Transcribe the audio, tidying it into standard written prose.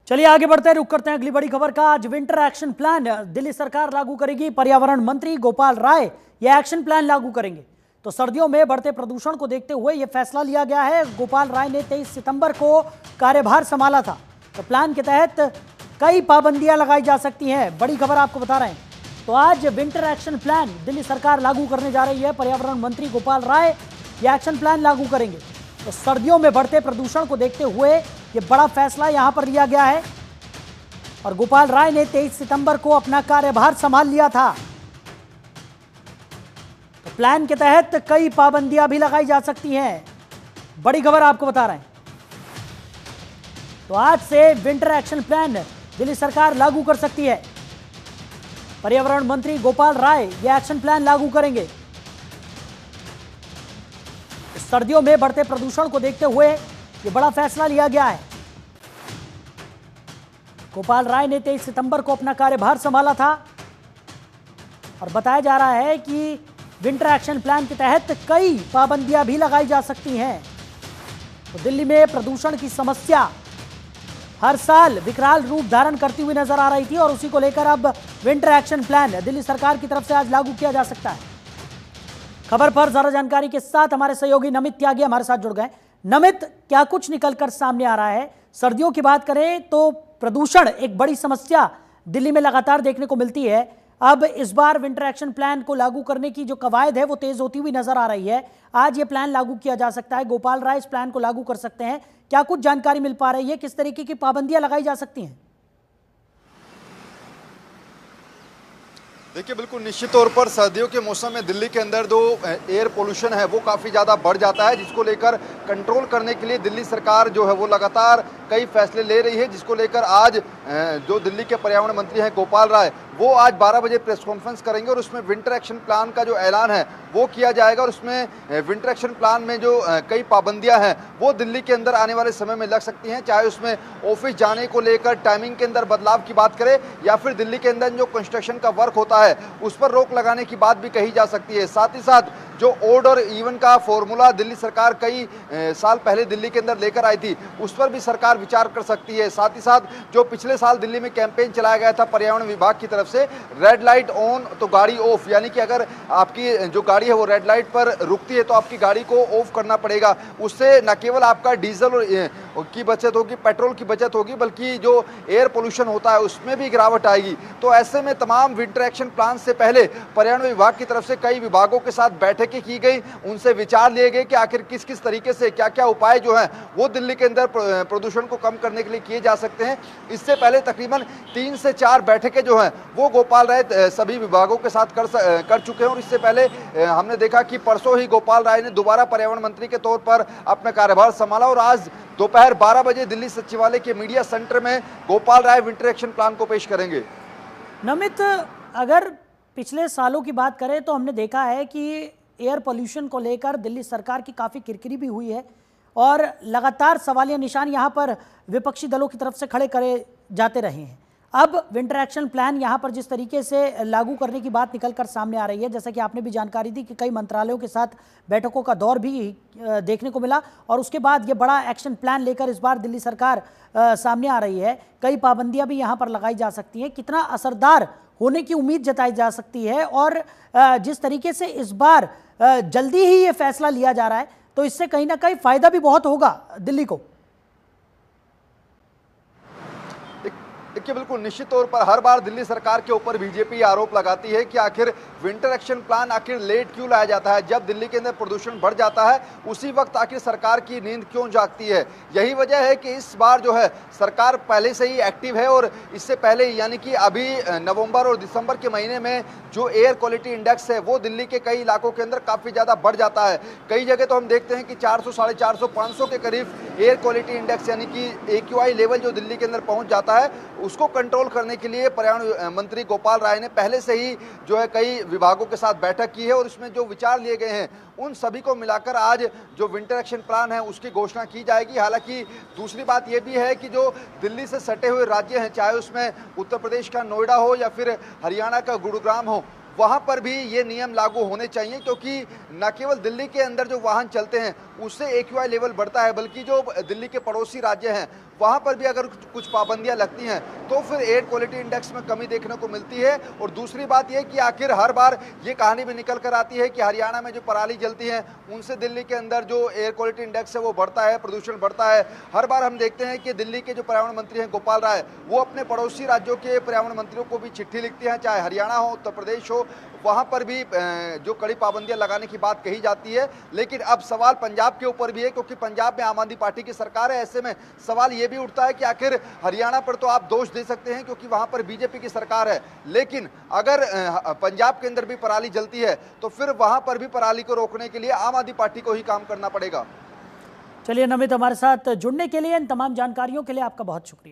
चलिए आगे बढ़ते हैं, रुक करते हैं अगली बड़ी खबर का। आज विंटर एक्शन प्लान दिल्ली सरकार लागू करेगी। पर्यावरण मंत्री गोपाल राय यह एक्शन प्लान लागू करेंगे। तो सर्दियों में बढ़ते प्रदूषण को देखते हुए यह फैसला लिया गया है। गोपाल राय ने 23 सितंबर को कार्यभार संभाला था। तो प्लान के तहत कई पाबंदियां लगाई जा सकती हैं। बड़ी खबर आपको बता रहे हैं। तो आज विंटर एक्शन प्लान दिल्ली सरकार लागू करने जा रही है। पर्यावरण मंत्री गोपाल राय यह एक्शन प्लान लागू करेंगे। तो सर्दियों में बढ़ते प्रदूषण को देखते हुए यह बड़ा फैसला यहां पर लिया गया है। और गोपाल राय ने 23 सितंबर को अपना कार्यभार संभाल लिया था। तो प्लान के तहत कई पाबंदियां भी लगाई जा सकती हैं। बड़ी खबर आपको बता रहे हैं। तो आज से विंटर एक्शन प्लान दिल्ली सरकार लागू कर सकती है। पर्यावरण मंत्री गोपाल राय यह एक्शन प्लान लागू करेंगे। सर्दियों में बढ़ते प्रदूषण को देखते हुए यह बड़ा फैसला लिया गया है। गोपाल राय ने 23 सितंबर को अपना कार्यभार संभाला था और बताया जा रहा है कि विंटर एक्शन प्लान के तहत कई पाबंदियां भी लगाई जा सकती हैं। तो दिल्ली में प्रदूषण की समस्या हर साल विकराल रूप धारण करती हुई नजर आ रही थी और उसी को लेकर अब विंटर एक्शन प्लान दिल्ली सरकार की तरफ से आज लागू किया जा सकता है। खबर पर ज्यादा जानकारी के साथ हमारे सहयोगी नमित त्यागी हमारे साथ जुड़ गए। नमित, क्या कुछ निकलकर सामने आ रहा है? सर्दियों की बात करें तो प्रदूषण एक बड़ी समस्या दिल्ली में लगातार देखने को मिलती है। अब इस बार विंटर एक्शन प्लान को लागू करने की जो कवायद है वो तेज होती हुई नजर आ रही है। आज ये प्लान लागू किया जा सकता है। गोपाल राय इस प्लान को लागू कर सकते हैं। क्या कुछ जानकारी मिल पा रही है? किस तरीके की पाबंदियां लगाई जा सकती हैं? देखिए, बिल्कुल निश्चित तौर पर सर्दियों के मौसम में दिल्ली के अंदर जो एयर पोल्यूशन है वो काफ़ी ज़्यादा बढ़ जाता है, जिसको लेकर कंट्रोल करने के लिए दिल्ली सरकार जो है वो लगातार कई फैसले ले रही है। जिसको लेकर आज जो दिल्ली के पर्यावरण मंत्री हैं गोपाल राय, वो आज 12 बजे प्रेस कॉन्फ्रेंस करेंगे और उसमें विंटर एक्शन प्लान का जो ऐलान है वो किया जाएगा। और उसमें विंटर एक्शन प्लान में जो कई पाबंदियां हैं वो दिल्ली के अंदर आने वाले समय में लग सकती हैं, चाहे उसमें ऑफिस जाने को लेकर टाइमिंग के अंदर बदलाव की बात करें या फिर दिल्ली के अंदर जो कंस्ट्रक्शन का वर्क होता है उस पर रोक लगाने की बात भी कही जा सकती है। साथ ही साथ जो ओड और इवन का फॉर्मूला दिल्ली सरकार कई साल पहले दिल्ली के अंदर लेकर आई थी उस पर भी सरकार विचार कर सकती है। साथ ही साथ जो पिछले साल दिल्ली में कैंपेन चलाया गया था पर्यावरण विभाग की तरफ से, रेड लाइट ऑन तो गाड़ी ऑफ, यानी कि अगर आपकी जो गाड़ी है वो रेड लाइट पर रुकती है तो आपकी गाड़ी को ऑफ करना पड़ेगा। उससे न केवल आपका डीजल की बचत होगी, पेट्रोल की बचत होगी, बल्कि जो एयर पोल्यूशन होता है उसमें भी गिरावट आएगी। तो ऐसे में तमाम विंटर एक्शन प्लान से पहले पर्यावरण विभाग की तरफ से कई विभागों के साथ बैठकें की गई, उनसे विचार लिए गए कि आखिर किस किस तरीके से क्या क्या उपाय जो हैं वो दिल्ली के अंदर प्रदूषण को कम करने के लिए किए जा सकते हैं। इससे पहले तकरीबन 3 से 4 बैठकें जो हैं वो गोपाल राय सभी विभागों के साथ कर चुके हैं। और इससे पहले हमने देखा कि परसों ही गोपाल राय ने दोबारा पर्यावरण मंत्री के तौर पर अपना कार्यभार संभाला और आज दोपहर 12 बजे दिल्ली सचिवालय के मीडिया सेंटर में Gopal Rai winter action plan को पेश करेंगे। नमित, अगर पिछले सालों की बात करें तो हमने देखा है कि एयर पोल्यूशन को लेकर दिल्ली सरकार की काफ़ी किरकिरी भी हुई है और लगातार सवालिया निशान यहाँ पर विपक्षी दलों की तरफ से खड़े करे जाते रहे हैं। अब विंटर एक्शन प्लान यहाँ पर जिस तरीके से लागू करने की बात निकल कर सामने आ रही है, जैसा कि आपने भी जानकारी दी कि कई मंत्रालयों के साथ बैठकों का दौर भी देखने को मिला और उसके बाद ये बड़ा एक्शन प्लान लेकर इस बार दिल्ली सरकार सामने आ रही है। कई पाबंदियां भी यहाँ पर लगाई जा सकती हैं। कितना असरदार होने की उम्मीद जताई जा सकती है और जिस तरीके से इस बार जल्दी ही ये फैसला लिया जा रहा है तो इससे कहीं ना कहीं फायदा भी बहुत होगा दिल्ली को। देखिए, बिल्कुल निश्चित तौर पर हर बार दिल्ली सरकार के ऊपर बीजेपी आरोप लगाती है कि आखिर विंटर एक्शन प्लान आखिर लेट क्यों लाया जाता है। जब दिल्ली के अंदर प्रदूषण बढ़ जाता है उसी वक्त आखिर सरकार की नींद क्यों जागती है। यही वजह है कि इस बार जो है सरकार पहले से ही एक्टिव है और इससे पहले यानी कि अभी नवंबर और दिसंबर के महीने में जो एयर क्वालिटी इंडेक्स है वो दिल्ली के कई इलाकों के अंदर काफ़ी ज़्यादा बढ़ जाता है। कई जगह तो हम देखते हैं कि 400, 450, 500 के करीब एयर क्वालिटी इंडेक्स यानी कि AQI लेवल जो दिल्ली के अंदर पहुंच जाता है उसको कंट्रोल करने के लिए पर्यावरण मंत्री गोपाल राय ने पहले से ही जो है कई विभागों के साथ बैठक की है और इसमें जो विचार लिए गए हैं उन सभी को मिलाकर आज जो विंटर एक्शन प्लान है उसकी घोषणा की जाएगी। हालांकि दूसरी बात यह भी है कि जो दिल्ली से सटे हुए राज्य हैं, चाहे उसमें उत्तर प्रदेश का नोएडा हो या फिर हरियाणा का गुरुग्राम हो, वहां पर भी ये नियम लागू होने चाहिए, क्योंकि न केवल दिल्ली के अंदर जो वाहन चलते हैं उससे AQI लेवल बढ़ता है, बल्कि जो दिल्ली के पड़ोसी राज्य हैं वहाँ पर भी अगर कुछ पाबंदियां लगती हैं तो फिर एयर क्वालिटी इंडेक्स में कमी देखने को मिलती है। और दूसरी बात यह कि आखिर हर बार ये कहानी भी निकल कर आती है कि हरियाणा में जो पराली जलती है उनसे दिल्ली के अंदर जो एयर क्वालिटी इंडेक्स है वो बढ़ता है, प्रदूषण बढ़ता है। हर बार हम देखते हैं कि दिल्ली के जो पर्यावरण मंत्री हैं गोपाल राय, वो अपने पड़ोसी राज्यों के पर्यावरण मंत्रियों को भी चिट्ठी लिखते हैं, चाहे हरियाणा हो, उत्तर प्रदेश हो, वहाँ पर भी जो कड़ी पाबंदियां लगाने की बात कही जाती है। लेकिन अब सवाल पंजाब के ऊपर भी है, क्योंकि पंजाब में आम आदमी पार्टी की सरकार है। ऐसे में सवाल ये भी उठता है कि आखिर हरियाणा पर तो आप दोष दे सकते हैं क्योंकि वहाँ पर बीजेपी की सरकार है, लेकिन अगर पंजाब के अंदर भी पराली जलती है तो फिर वहाँ पर भी पराली को रोकने के लिए आम आदमी पार्टी को ही काम करना पड़ेगा। चलिए नमित, हमारे साथ जुड़ने के लिए, इन तमाम जानकारियों के लिए आपका बहुत शुक्रिया।